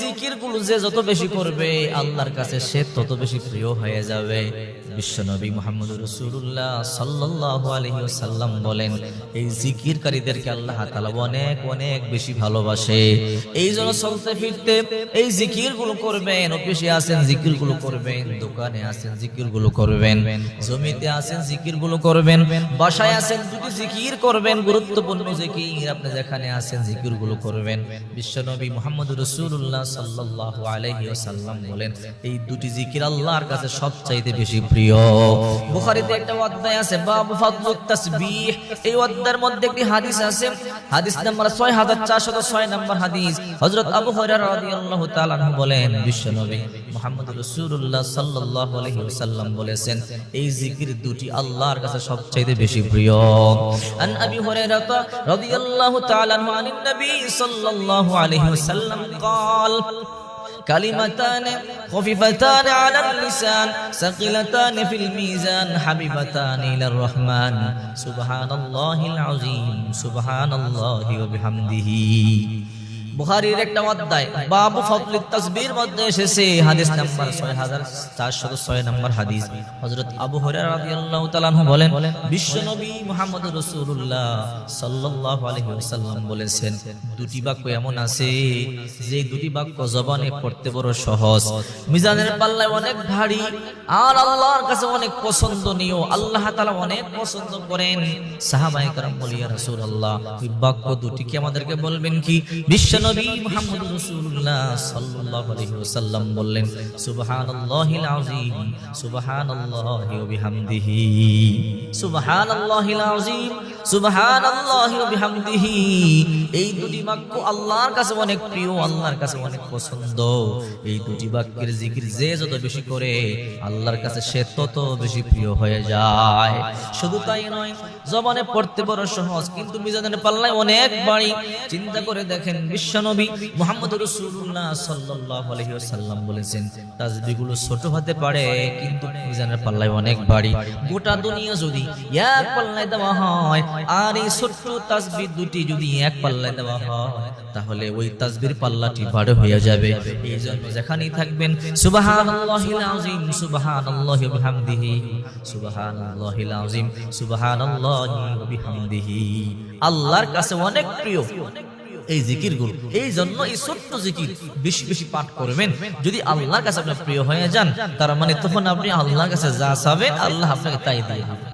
জিকিরগুলো যে যত বেশি করবে আল্লাহর কাছে সে তত বেশি প্রিয় হয়ে যাবে। বিশ্বনবী মুহাম্মদুর রাসূলুল্লাহ সাল্লাল্লাহু আলাইহি ওয়াসাল্লাম বলেন, এই জিকিরকারীদেরকে আল্লাহ তাআলা অনেক অনেক বেশি ভালোবাসে। এই জন্য চলতে ফিরতে এই জিকিরগুলো করবেন, অফিসে আছেন জিকিরগুলো করবেন, দোকানে আছেন জিকিরগুলো করবেন, জমিতে আছেন জিকিরগুলো করবেন, বাসায় আছেন দুটি জিকির করবেন, গুরুত্বপূর্ণ জিকির। আপনি যেখানে আছেন জিকিরগুলো করবেন। বিশ্বনবী মুহাম্মদুর রাসূলুল্লাহ সাল্লাল্লাহু আলাইহি ওয়াসাল্লাম বলেন, এই দুটি জিকির আল্লাহর কাছে সবচাইতে বেশি প্রিয়। বুখারীতে একটা অধ্যায় আছে বাবু ফাদলুত তাসবিহ। এই অধ্যায়ের মধ্যে একটি হাদিস আছে, হাদিস নাম্বার 6406 নম্বর হাদিস। হযরত আবু হুরায়রা রাদিয়াল্লাহু তাআলা আনহু বলেন, বিশ্বনবী মুহাম্মদুর রাসূলুল্লাহ সাল্লাল্লাহু আলাইহি ওয়াসাল্লাম বলেছেন, এই জিকির দুটি আল্লাহর কাছে সবচাইতে বেশি প্রিয়। আন আবি হুরায়রা রাদিয়াল্লাহু তাআলা আনহু আনিন নবী সাল্লাল্লাহু আলাইহি ওয়াসাল্লাম قال كلمتان خفيفتان على اللسان ثقيلتان في الميزان حبيبتان إلى الرحمن سبحان الله العظيم سبحان الله وبحمده। বুখারীর একটা অধ্যায় বাবু ফাদলুত তাসবিহর মধ্যে এসেছে, হাদিস নাম্বার 6406 নম্বর হাদিস। হযরত আবু হুরায়রা রাদিয়াল্লাহু তাআলা আনহু বলেন, বিশ্বনবী মুহাম্মদুর রাসূলুল্লাহ সাল্লাল্লাহু আলাইহি ওয়াসাল্লাম বলেছেন, দুটি বাক্য এমন আছে যে দুটি বাক্য জবানে পড়তে বড় সহজ, মিজানের পাল্লায় অনেক ভারী, আর আল্লাহর কাছে অনেক পছন্দনীয়। আল্লাহ তাআলা অনেক পছন্দ করেন। সাহাবায়ে কেরাম বলেন, ইয়া রাসূলুল্লাহ, ওই বাক্য দুটি কি আমাদেরকে বলবেন কি? নবী মুহাম্মদুর রাসূলুল্লাহ সাল্লাল্লাহু আলাইহি ওয়াসাল্লাম বললেন, সুবহানাল্লাহিল আযীম সুবহানাল্লাহি ওয়া বিহামদিহি সুবহানাল্লাহিল আযীম সুবহানাল্লাহি ওয়া বিহামদিহি। এই দুটি বাক্য আল্লাহর কাছে অনেক প্রিয়, আল্লাহর কাছে অনেক পছন্দ। এই দুটি বাক্যের জিকির যে যত বেশি করে আল্লাহর কাছে সে তত বেশি প্রিয় হয়ে যায়। শুধু তাই নয়, জবানে পড়তে বড় সহজ, কিন্তু মিজানের পাল্লায় অনেক ভারী। চিন্তা করে দেখেন, বিশ্বনবী মুহাম্মদুর রাসূলুল্লাহ সাল্লাল্লাহু আলাইহি ওয়াসাল্লাম বলেছেন, তাসবিহগুলো ছোট হতে পারে কিন্তু মিজানের পাল্লায় অনেক ভারী। গোটা দুনিয়া যদি এক পাল্লায় দেওয়া হয় আর এই ছোট্ট তাসবিহ দুটি যদি এক পাল্লায় দেওয়া হয়, তাহলে ওই তাসবিহর পাল্লাটি ভারী হয়ে যাবে। এই জন্য যেখানেই থাকবেন সুবহানাল্লাহিল আযীম সুবহানাল্লাহি ওয়া বিহামদিহি সুবহানাল্লাহিল আযীম সুবহানাল্লাহি ওয়া বিহামদিহি। আল্লাহর কাছে অনেক প্রিয় এই জিকিরগুলো। এই জন্য এই ছোট্ট জিকির বেশি বেশি পাঠ করবেন। যদি আল্লাহর কাছে আপনি প্রিয় হয়ে যান, তার মানে তখন আপনি আল্লাহর কাছে যা চাবেন আল্লাহ আপনাকে তাই দিয়ে দিবেন।